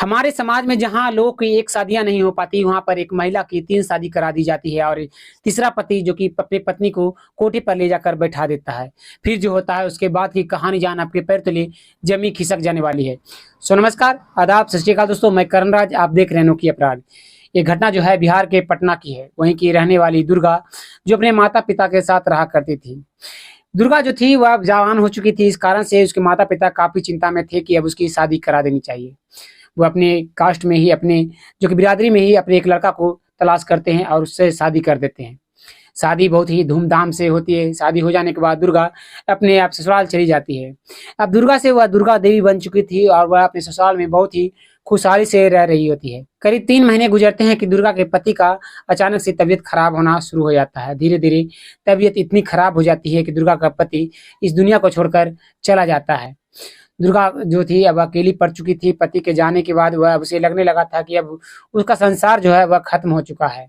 हमारे समाज में जहाँ लोग की एक शादियां नहीं हो पाती, वहां पर एक महिला की 3 शादी करा दी जाती है और तीसरा पति जो कि अपनी पत्नी को कोठे पर ले जाकर बैठा देता है। फिर जो होता है उसके बाद की कहानी जान आपके पैर तले जमी खिसक जाने वाली है। सो नमस्कार, आदाब, सत श्री अकाल दोस्तों, मैं करणराज, आप देख रहे हैं अनोखी अपराध। ये घटना जो है बिहार के पटना की है। वहीं की रहने वाली दुर्गा जो अपने माता पिता के साथ रहा करती थी। दुर्गा जो थी वह अब जवान हो चुकी थी, इस कारण से उसके माता पिता काफी चिंता में थे कि अब उसकी शादी करा देनी चाहिए। वो अपने कास्ट में ही, अपने जो कि बिरादरी में ही अपने एक लड़का को तलाश करते हैं और उससे शादी कर देते हैं। शादी बहुत ही धूमधाम से होती है। शादी हो जाने के बाद दुर्गा अपने आप ससुराल चली जाती है। अब दुर्गा से वह दुर्गा देवी बन चुकी थी और वह अपने ससुराल में बहुत ही खुशहाली से रह रही होती है। करीब 3 महीने गुजरते हैं कि दुर्गा के पति का अचानक से तबीयत खराब होना शुरू हो जाता है। धीरे धीरे तबीयत इतनी खराब हो जाती है कि दुर्गा का पति इस दुनिया को छोड़कर चला जाता है। दुर्गा जो थी अब अकेली पड़ चुकी थी। पति के जाने के बाद वह उसे लगने लगा था कि अब उसका संसार जो है वह खत्म हो चुका है।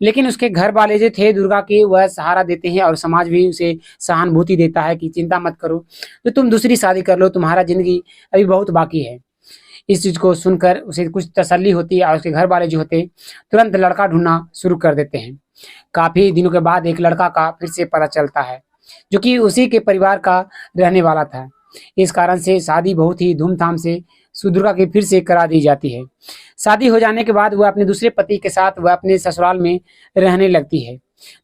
लेकिन उसके घर वाले जो थे दुर्गा के, वह सहारा देते हैं और समाज भी उसे सहानुभूति देता है कि चिंता मत करो, तो तुम दूसरी शादी कर लो, तुम्हारा जिंदगी अभी बहुत बाकी है। इस चीज को सुनकर उसे कुछ तसल्ली होती है और उसके घर वाले जो होते तुरंत लड़का ढूंढना शुरू कर देते हैं। काफी दिनों के बाद एक लड़का का फिर से पता चलता है जो कि उसी के परिवार का रहने वाला था। इस कारण से शादी बहुत ही धूमधाम से दुर्गा की फिर से करा दी जाती है। शादी हो जाने के बाद वह अपने दूसरे पति के साथ वह अपने ससुराल में रहने लगती है।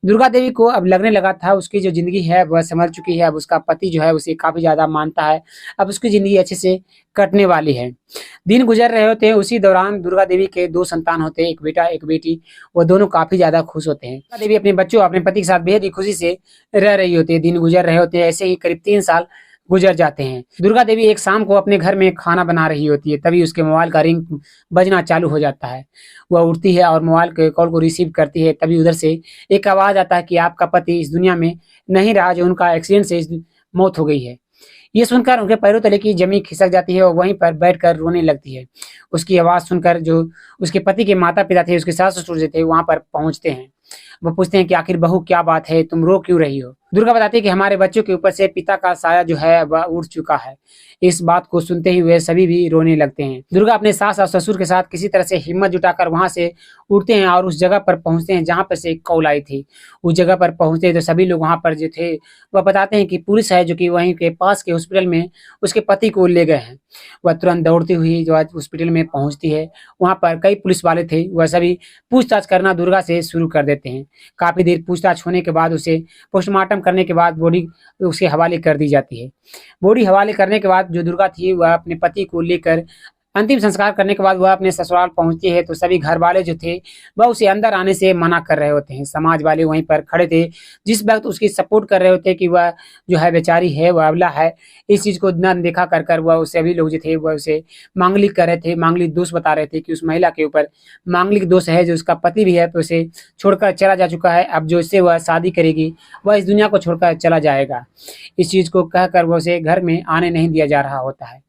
दुर्गा देवी को अब लगने लगा था उसकी जो जिंदगी है वह संभल चुकी है। अब उसका पति जो है उसे काफी ज्यादा मानता है। अब उसकी जिंदगी अच्छे से कटने वाली है। दिन गुजर रहे होते हैं, उसी दौरान दुर्गा देवी के 2 संतान होते हैं, एक बेटा एक बेटी। वो दोनों काफी ज्यादा खुश होते हैं। दुर्गा देवी अपने बच्चों अपने पति के साथ बेहद ही खुशी से रह रही होती है। दिन गुजर रहे होते हैं, ऐसे ही करीब 3 साल गुजर जाते हैं। दुर्गा देवी एक शाम को अपने घर में खाना बना रही होती है, तभी उसके मोबाइल का रिंग बजना चालू हो जाता है। वह उठती है और मोबाइल के कॉल को रिसीव करती है। तभी उधर से एक आवाज आता है कि आपका पति इस दुनिया में नहीं रहा, जो उनका एक्सीडेंट से मौत हो गई है। ये सुनकर उनके पैरों तले की जमीन खिसक जाती है और वहीं पर बैठकर रोने लगती है। उसकी आवाज सुनकर जो उसके पति के माता पिता थे, उसके सास ससुर जो थे, वहां पर पहुंचते हैं। वो पूछते हैं कि आखिर बहू क्या बात है, तुम रो क्यों रही हो। दुर्गा बताती है कि हमारे बच्चों के ऊपर से पिता का साया जो है वह उड़ चुका है। इस बात को सुनते ही वे सभी भी रोने लगते हैं। दुर्गा अपने सास और ससुर के साथ किसी तरह से हिम्मत जुटाकर वहां से उड़ते हैं और उस जगह पर पहुंचते हैं जहां पर से एक कौल आई थी। उस जगह पर पहुंचते हैं तो सभी लोग वहां पर जो थे वह बताते हैं कि पुलिस है जो कि वहीं के पास के हॉस्पिटल में उसके पति को ले गए हैं। वह तुरंत दौड़ती हुई जो आज हॉस्पिटल में पहुंचती है। वहां पर कई पुलिस वाले थे, वह सभी पूछताछ करना दुर्गा से शुरू कर देते हैं। काफी देर पूछताछ होने के बाद उसे पोस्टमार्टम करने के बाद बॉडी उसके हवाले कर दी जाती है। बॉडी हवाले करने के बाद जो दुर्गा थी वह अपने पति को लेकर अंतिम संस्कार करने के बाद वह अपने ससुराल पहुंचती है तो सभी घर वाले जो थे वह उसे अंदर आने से मना कर रहे होते हैं। समाज वाले वहीं पर खड़े थे, जिस वक्त उसकी सपोर्ट कर रहे होते हैं कि वह जो है बेचारी है, वह अबला है। इस चीज को न देखा कर कर वह सभी लोग जो थे वह उसे मांगलिक कर रहे थे, मांगलिक दोष बता रहे थे कि उस महिला के ऊपर मांगलिक दोष है, जो उसका पति भी है तो उसे छोड़कर चला जा चुका है। अब जो इससे वह शादी करेगी वह इस दुनिया को छोड़कर चला जाएगा। इस चीज को कहकर वह उसे घर में आने नहीं दिया जा रहा होता है।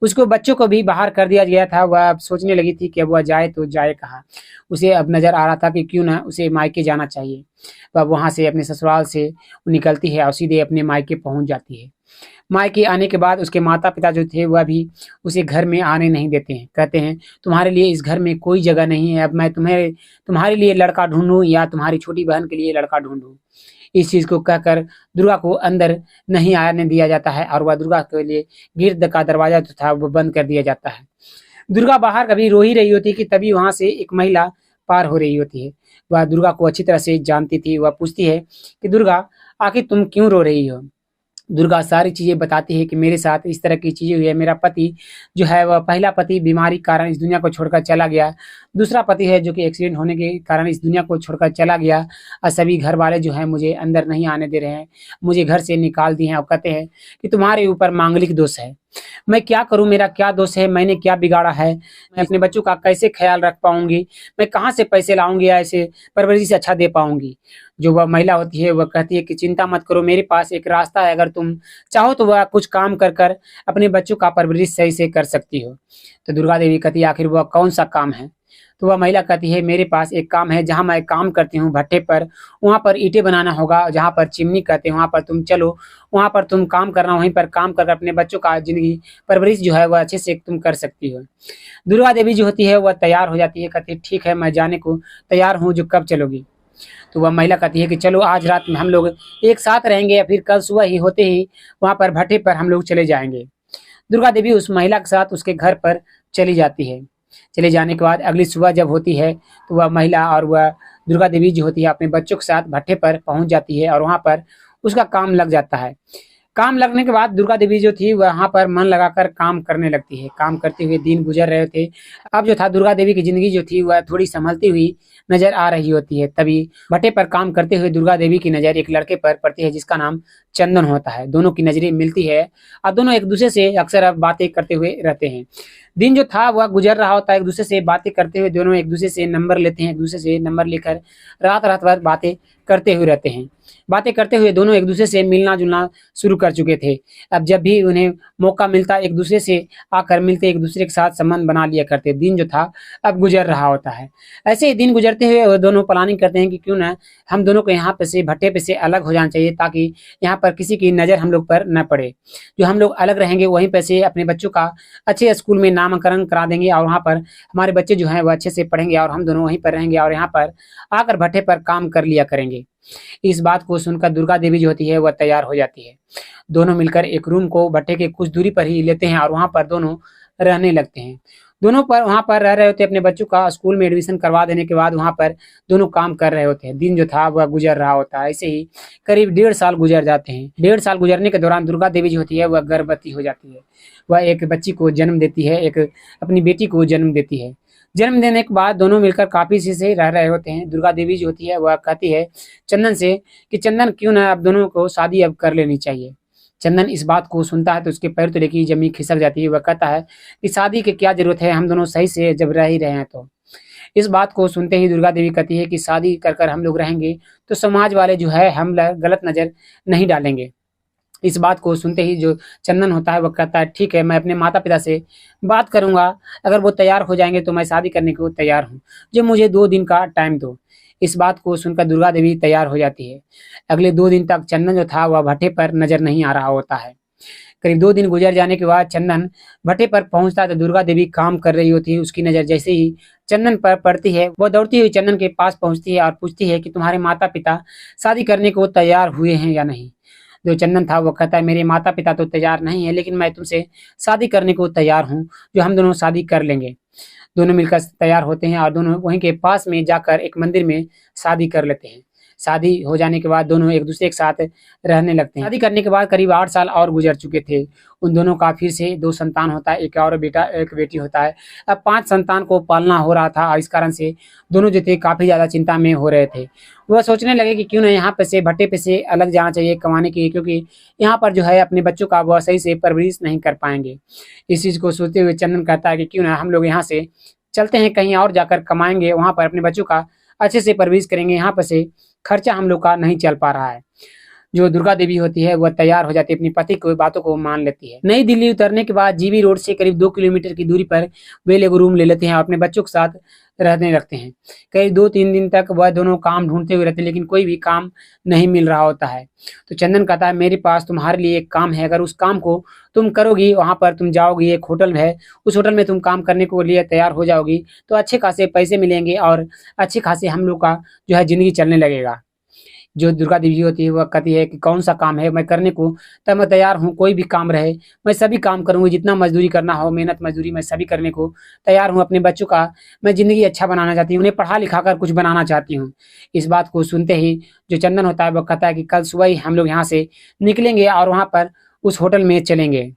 उसको बच्चों को भी बाहर कर दिया गया था। वह अब सोचने लगी थी कि अब वह जाए तो जाए कहाँ। उसे अब नजर आ रहा था कि क्यों ना उसे मायके जाना चाहिए। वह वहां से अपने ससुराल से निकलती है और सीधे अपने मायके पहुंच जाती है। मायके आने के बाद उसके माता पिता जो थे वह भी उसे घर में आने नहीं देते हैं। कहते हैं तुम्हारे लिए इस घर में कोई जगह नहीं है, अब मैं तुम्हारे लिए लड़का ढूंढूं या तुम्हारी छोटी बहन के लिए लड़का ढूंढूं। इस चीज को कहकर दुर्गा को अंदर नहीं आने दिया जाता है और वह दुर्गा के लिए गिर्द का दरवाजा जो था वो बंद कर दिया जाता है। दुर्गा बाहर कभी रो ही रही होती कि तभी वहां से एक महिला पार हो रही होती है। वह दुर्गा को अच्छी तरह से जानती थी। वह पूछती है कि दुर्गा, आखिर तुम क्यों रो रही हो। दुर्गा सारी चीजें बताती है कि मेरे साथ इस तरह की चीजें हुई है। मेरा पति जो है वह पहला पति बीमारी के कारण इस दुनिया को छोड़कर चला गया। दूसरा पति है जो कि एक्सीडेंट होने के कारण इस दुनिया को छोड़कर चला गया। और सभी घर वाले जो है मुझे अंदर नहीं आने दे रहे हैं, मुझे घर से निकाल दिए हैं और कहते हैं कि तुम्हारे ऊपर मांगलिक दोष है। मैं क्या करूं, मेरा क्या दोष है, मैंने क्या बिगाड़ा है, मैं अपने बच्चों का कैसे ख्याल रख पाऊंगी, मैं कहाँ से पैसे लाऊंगी या ऐसे परवरिश अच्छा दे पाऊंगी। जो वह महिला होती है वह कहती है कि चिंता मत करो, मेरे पास एक रास्ता है, अगर तुम चाहो तो वह कुछ काम कर कर अपने बच्चों का परवरिश सही से कर सकती हो। तो दुर्गा देवी कहती है आखिर वह कौन सा काम है। तो वह महिला कहती है मेरे पास एक काम है, जहाँ मैं काम करती हूँ भट्टे पर, वहाँ पर ईंटें बनाना होगा, जहाँ पर चिमनी कहते हैं वहाँ पर तुम चलो, वहाँ पर तुम काम करना, वहीं पर काम कर अपने बच्चों का जिंदगी परवरिश जो है वह अच्छे से तुम कर सकती हो। दुर्गा देवी जो होती है वह तैयार हो जाती है, कहती है ठीक है मैं जाने को तैयार हूँ, जो कब चलोगी। तो वह महिला कहती है कि चलो आज रात में हम लोग एक साथ रहेंगे, या फिर कल सुबह ही होते ही वहाँ पर भट्टे पर हम लोग चले जाएंगे। दुर्गा देवी उस महिला के साथ उसके घर पर चली जाती है। चले जाने के बाद अगली सुबह जब होती है तो वह महिला और वह दुर्गा देवी जो होती है अपने बच्चों के साथ भट्टे पर पहुंच जाती है और वहाँ पर उसका काम लग जाता है। काम लगने के बाद दुर्गा देवी जो थी वहाँ पर मन लगाकर काम करने लगती है। काम करते हुए दिन गुजर रहे थे। अब जो था दुर्गा देवी की जिंदगी जो थी वह थोड़ी संभलती हुई नजर आ रही होती है। तभी भट्टे पर काम करते हुए दुर्गा देवी की नजर एक लड़के पर पड़ती है जिसका नाम चंदन होता है। दोनों की नजरें मिलती है और दोनों एक दूसरे से अक्सर अब बातें करते हुए रहते हैं। दिन जो था वह गुजर रहा होता है, एक दूसरे से बातें करते हुए दोनों एक दूसरे से नंबर लेते हैं, एक दूसरे से नंबर लेकर रात रात भर बातें करते हुए रहते हैं। बातें करते हुए दोनों एक दूसरे से मिलना जुलना शुरू कर चुके थे। अब जब भी उन्हें मौका मिलता एक दूसरे से आकर मिलते, एक दूसरे के साथ संबंध बना लिया करते। दिन जो था अब गुजर रहा होता है। ऐसे ही दिन गुजरते हुए वो दोनों प्लानिंग करते हैं कि क्यों ना हम दोनों को यहाँ पे से भट्टे पे से अलग हो जाना चाहिए, ताकि यहाँ पर किसी की नज़र हम लोग पर न पड़े। जो हम लोग अलग रहेंगे वहीं पे से अपने बच्चों का अच्छे स्कूल में नामकरण करा देंगे और वहाँ पर हमारे बच्चे जो हैं वो अच्छे से पढ़ेंगे और हम दोनों वहीं पर रहेंगे और यहाँ पर आकर भट्टे पर काम कर लिया करेंगे। इस बात को सुनकर दुर्गा देवी जो होती है वह तैयार हो जाती है। दोनों मिलकर एक रूम को भट्टे के कुछ दूरी पर ही लेते हैं और वहाँ पर दोनों रहने लगते हैं। दोनों पर वहाँ पर रह रहे होते हैं। अपने बच्चों का स्कूल में एडमिशन करवा देने के बाद वहाँ पर दोनों काम कर रहे होते हैं। दिन जो था वह गुजर रहा होता है। ऐसे ही करीब 1.5 साल गुजर जाते हैं। 1.5 साल गुजरने के दौरान दुर्गा देवी जो होती है वह गर्भवती हो जाती है। वह एक बच्ची को जन्म देती है, एक अपनी बेटी को जन्म देती है। जन्म देने के बाद दोनों मिलकर काफी से रह रहे होते हैं। दुर्गा देवी जो होती है वह कहती है चंदन से कि चंदन क्यों ना अब दोनों को शादी अब कर लेनी चाहिए। चंदन इस बात को सुनता है तो उसके पैर तले की जमीन खिसक जाती है। वह कहता है कि शादी की क्या जरूरत है, हम दोनों सही से जब रह ही रहे हैं तो। इस बात को सुनते ही दुर्गा देवी कहती है कि शादी कर कर हम लोग रहेंगे तो समाज वाले जो है हम गलत नजर नहीं डालेंगे। इस बात को सुनते ही जो चंदन होता है वह कहता है ठीक है, मैं अपने माता पिता से बात करूंगा, अगर वो तैयार हो जाएंगे तो मैं शादी करने को तैयार हूँ, जो मुझे 2 दिन का टाइम दो। इस बात को सुनकर दुर्गा देवी तैयार हो जाती है। अगले 2 दिन तक चंदन जो था वह भट्टे पर नजर नहीं आ रहा होता है। करीब 2 दिन गुजर जाने के बाद चंदन भट्टे पर पहुंचता है तो दुर्गा देवी काम कर रही होती है। उसकी नजर जैसे ही चंदन पर पड़ती है वह दौड़ती हुई चंदन के पास पहुंचती है और पूछती है कि तुम्हारे माता पिता शादी करने को तैयार हुए हैं या नहीं। जो चंदन था वो कहता है मेरे माता पिता तो तैयार नहीं है, लेकिन मैं तुमसे शादी करने को तैयार हूँ, जो हम दोनों शादी कर लेंगे। दोनों मिलकर तैयार होते हैं और दोनों वहीं के पास में जाकर एक मंदिर में शादी कर लेते हैं। शादी हो जाने के बाद दोनों एक दूसरे के साथ रहने लगते हैं। शादी करने के बाद करीब 8 साल और गुजर चुके थे। उन दोनों का फिर से 2 संतान होता है, एक और बेटा एक बेटी होता है। अब 5 संतान को पालना हो रहा था और इस कारण से दोनों जो थे काफ़ी ज़्यादा चिंता में हो रहे थे। वह सोचने लगे कि क्यों ना यहाँ पे से भट्टे पे से अलग जाना चाहिए कमाने के लिए, क्योंकि यहाँ पर जो है अपने बच्चों का वह सही से परवरिश नहीं कर पाएंगे। इस चीज़ को सोचते हुए चंदन कहता है कि क्यों ना हम लोग यहाँ से चलते हैं, कहीं और जाकर कमाएंगे, वहाँ पर अपने बच्चों का अच्छे से परवरिश करेंगे, यहाँ पर से खर्चा हम लोग का नहीं चल पा रहा है। जो दुर्गा देवी होती है वह तैयार हो जाती है, अपनी पति की बातों को मान लेती है। नई दिल्ली उतरने के बाद जीबी रोड से करीब 2 किलोमीटर की दूरी पर वे लोग रूम ले लेते हैं और अपने बच्चों के साथ रहने लगते हैं। करीब 2-3 दिन तक वह दोनों काम ढूंढते हुए रहते हैं, लेकिन कोई भी काम नहीं मिल रहा होता है। तो चंदन कहता है मेरे पास तुम्हारे लिए एक काम है, अगर उस काम को तुम करोगी, वहाँ पर तुम जाओगी, एक होटल है, उस होटल में तुम काम करने को लिए तैयार हो जाओगी तो अच्छे खासे पैसे मिलेंगे और अच्छे खासे हम लोग का जो है जिंदगी चलने लगेगा। जो दुर्गा देवी होती है वह कहती है कि कौन सा काम है, मैं करने को तब मैं तैयार हूँ, कोई भी काम रहे मैं सभी काम करूँगी, जितना मजदूरी करना हो, मेहनत मजदूरी मैं सभी करने को तैयार हूँ। अपने बच्चों का मैं ज़िंदगी अच्छा बनाना चाहती हूँ, उन्हें पढ़ा लिखा कर कुछ बनाना चाहती हूँ। इस बात को सुनते ही जो चंदन होता है वह कहता है कि कल सुबह ही हम लोग यहाँ से निकलेंगे और वहाँ पर उस होटल में चलेंगे।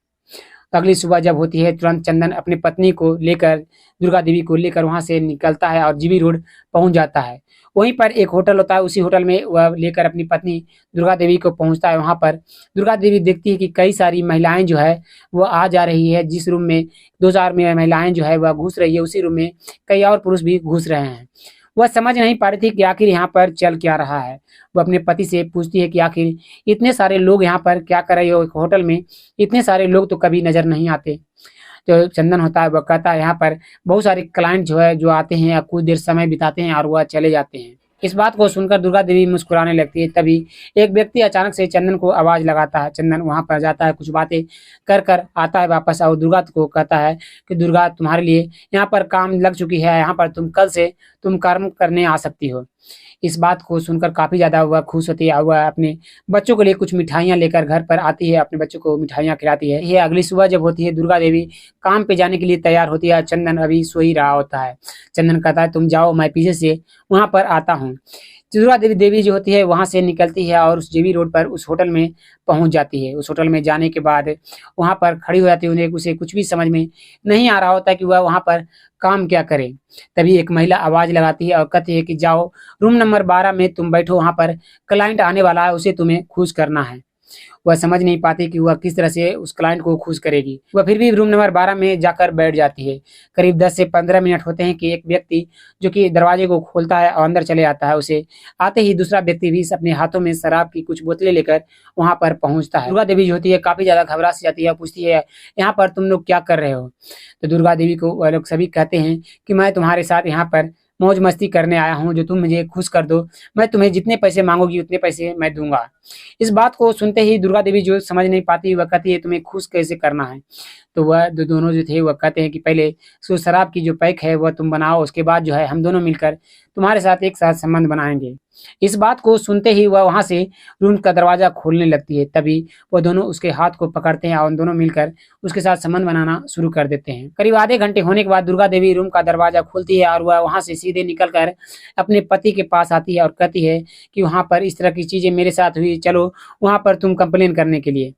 अगली सुबह जब होती है तुरंत चंदन अपनी पत्नी को लेकर, दुर्गा देवी को लेकर वहाँ से निकलता है और जीबी रोड पहुँच जाता है। वहीं पर एक होटल होता है, उसी होटल में वह लेकर अपनी पत्नी दुर्गा देवी को पहुँचता है। वहाँ पर दुर्गा देवी देखती है कि कई सारी महिलाएं जो है वो आ जा रही है। जिस रूम में 2-4 महिलाएं जो है वह घुस रही है, उसी रूम में कई और पुरुष भी घुस रहे हैं। वह समझ नहीं पा रही थी कि आखिर यहाँ पर चल क्या रहा है। वह अपने पति से पूछती है कि आखिर इतने सारे लोग यहाँ पर क्या कर रहे हो, एक होटल में इतने सारे लोग तो कभी नजर नहीं आते। जो चंदन होता है वह कहता है यहाँ पर बहुत सारे क्लाइंट जो है जो आते हैं या कुछ देर समय बिताते हैं और वह चले जाते हैं। इस बात को सुनकर दुर्गा देवी मुस्कुराने लगती है। तभी एक व्यक्ति अचानक से चंदन को आवाज लगाता है। चंदन वहां पर जाता है, कुछ बातें कर कर आता है वापस और दुर्गा को कहता है कि दुर्गा तुम्हारे लिए यहाँ पर काम लग चुकी है, यहाँ पर कल से तुम कर्म करने आ सकती हो। इस बात को सुनकर काफी ज्यादा वह खुश होती है। वह अपने बच्चों के लिए कुछ मिठाइयाँ लेकर घर पर आती है, अपने बच्चों को मिठाइयाँ खिलाती है। ये अगली सुबह जब होती है, दुर्गा देवी काम पे जाने के लिए तैयार होती है। चंदन अभी सो ही रहा होता है। चंदन कहता है तुम जाओ, मैं पीछे से वहां पर आता हूँ। दुर्गा देवी जो होती है वहां से निकलती है और उस जेबी रोड पर उस होटल में पहुंच जाती है। उस होटल में जाने के बाद वहां पर खड़ी हो जाती है। उन्हें उसे कुछ भी समझ में नहीं आ रहा होता कि वह वहां पर काम क्या करे। तभी एक महिला आवाज लगाती है और कहती है कि जाओ रूम नंबर 12 में तुम बैठो, वहां पर क्लाइंट आने वाला है, उसे तुम्हें खुश करना है। वह समझ नहीं पाती कि वह किस तरह से उस क्लाइंट को खुश करेगी। वह फिर भी रूम नंबर 12 में जाकर बैठ जाती है। करीब 10 से 15 मिनट होते हैं कि एक व्यक्ति जो कि दरवाजे को खोलता है और अंदर चले आता है। उसे आते ही दूसरा व्यक्ति भी अपने हाथों में शराब की कुछ बोतलें लेकर वहां पर पहुंचता है। दुर्गा देवी जो होती है काफी ज्यादा घबरा सी जाती है, पूछती है यहाँ पर तुम लोग क्या कर रहे हो। तो दुर्गा देवी को वह लोग सभी कहते हैं कि मैं तुम्हारे साथ यहाँ पर मौज मस्ती करने आया हूँ, जो तुम मुझे खुश कर दो, मैं तुम्हें जितने पैसे मांगोगी उतने पैसे मैं दूंगा। इस बात को सुनते ही दुर्गा देवी जो समझ नहीं पाती, वह कहती है तुम्हें खुश कैसे करना है। तो वह दोनों जो थे वह कहते हैं कि पहले सो शराब की जो पैक है वह तुम बनाओ, उसके बाद जो है हम दोनों मिलकर तुम्हारे साथ एक साथ संबंध बनाएंगे। इस बात को सुनते ही वह वहां से रूम का दरवाजा खोलने लगती है। तभी वह दोनों उसके हाथ को पकड़ते हैं और दोनों मिलकर उसके साथ संबंध बनाना शुरू कर देते हैं। करीब आधे घंटे होने के बाद दुर्गा देवी रूम का दरवाजा खोलती है और वह वहां से सीधे निकलकर अपने पति के पास आती है और कहती है कि वहां पर इस तरह की चीजें मेरे साथ हुई, चलो वहां पर तुम कंप्लेन करने के लिए।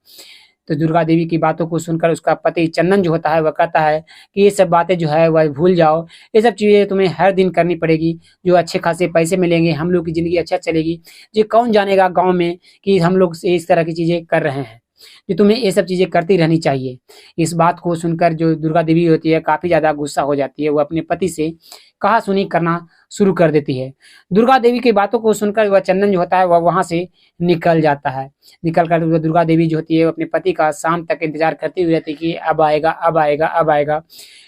तो दुर्गा देवी की बातों को सुनकर उसका पति चंदन जो होता है वह कहता है कि ये सब बातें जो है वह भूल जाओ, ये सब चीजें तुम्हें हर दिन करनी पड़ेगी, जो अच्छे खासे पैसे मिलेंगे, हम लोग की जिंदगी अच्छा चलेगी। ये कौन जानेगा गांव में कि हम लोग इस तरह की चीजें कर रहे हैं, जो तुम्हें ये सब चीजें करती रहनी चाहिए। इस बात को सुनकर जो दुर्गा देवी होती है काफी ज्यादा गुस्सा हो जाती है। वो अपने पति से कहा सुनी करना शुरू कर देती है। दुर्गा देवी की बातों को सुनकर वह चंदन जो होता है वह वहां से निकल जाता है। निकल कर दुर्गा देवी जो होती है अपने पति का शाम तक इंतजार करती हुई रहती है कि अब आएगा अब आएगा अब आएगा,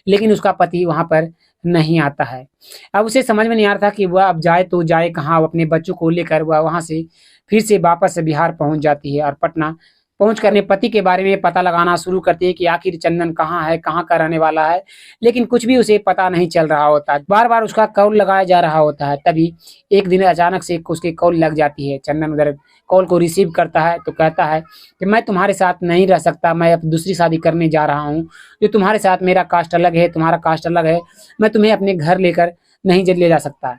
लेकिन उसका पति वहां पर नहीं आता है। अब उसे समझ में नहीं आ रहा था कि वह अब जाए तो जाए कहाँ। अपने बच्चों को लेकर वह वहां से फिर से वापस बिहार पहुंच जाती है और पटना पहुंच कर अपने पति के बारे में पता लगाना शुरू करती है कि आखिर चंदन कहाँ है, कहाँ का रहने वाला है, लेकिन कुछ भी उसे पता नहीं चल रहा होता। बार बार उसका कॉल लगाया जा रहा होता है। तभी एक दिन अचानक से उसकी कॉल लग जाती है। चंदन उधर कॉल को रिसीव करता है तो कहता है कि मैं तुम्हारे साथ नहीं रह सकता, मैं अब दूसरी शादी करने जा रहा हूँ, जो तुम्हारे साथ मेरा कास्ट अलग है, तुम्हारा कास्ट अलग है, मैं तुम्हें अपने घर लेकर नहीं ले जा सकता।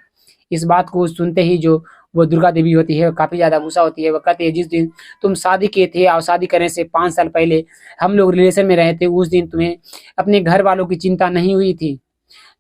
इस बात को सुनते ही जो वो दुर्गा देवी होती है काफी ज्यादा गुस्सा होती है। वो कहती है जिस दिन तुम शादी किए थे और शादी करने से 5 साल पहले हम लोग रिलेशन में रहे थे, उस दिन तुम्हें अपने घर वालों की चिंता नहीं हुई थी,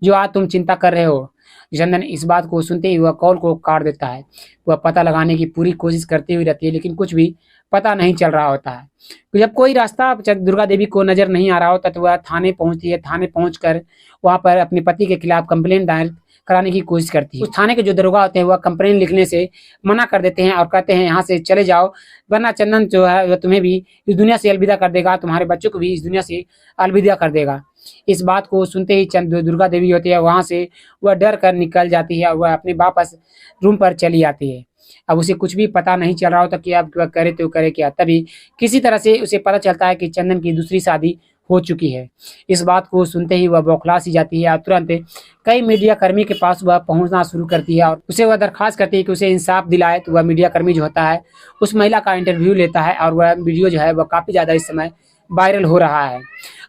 जो आज तुम चिंता कर रहे हो। चंदन इस बात को सुनते ही वह कॉल को काट देता है। वह पता लगाने की पूरी कोशिश करती हुई रहती है, लेकिन कुछ भी पता नहीं चल रहा होता है। तो जब कोई रास्ता दुर्गा देवी को नजर नहीं आ रहा होता तो वह थाने पहुंचती है। थाने पहुंचकर वहां पर अपने पति के खिलाफ कंप्लेंट दायर कराने की कोशिश करती है। उस थाने के जो दरोगा होते हैं वह कंप्लेंट लिखने से मना कर देते हैं और कहते हैं यहाँ से चले जाओ, वरना चंदन जो है वह तुम्हें भी इस दुनिया से अलविदा कर देगा, तुम्हारे बच्चों को भी इस दुनिया से अलविदा कर देगा। इस बात को सुनते ही दुर्गा देवी होती है वहां से वह डर कर निकल जाती है और वह अपने वापस रूम पर चली आती है। अब उसे कुछ भी पता नहीं चल रहा होता कि अब वह करे तो करे क्या। तभी किसी तरह से उसे पता चलता है कि चंदन की दूसरी शादी हो चुकी है। इस बात को सुनते ही वह बौखला सी जाती है और तुरंत कई मीडिया कर्मी के पास वह पहुंचना शुरू करती है और उसे वह दरखास्त करती है कि उसे इंसाफ दिलाए। तो वह मीडिया कर्मी जो होता है उस महिला का इंटरव्यू लेता है और वह वीडियो जो है वह काफी ज्यादा इस समय वायरल हो रहा है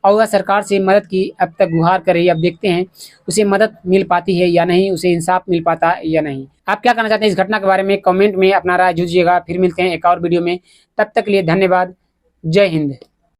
और वह सरकार से मदद की अब तक गुहार कर रही है। अब देखते हैं उसे मदद मिल पाती है या नहीं, उसे इंसाफ मिल पाता है या नहीं। आप क्या कहना चाहते हैं इस घटना के बारे में कमेंट में अपना राय दीजिएगा। फिर मिलते हैं एक और वीडियो में, तब तक के लिए धन्यवाद। जय हिंद।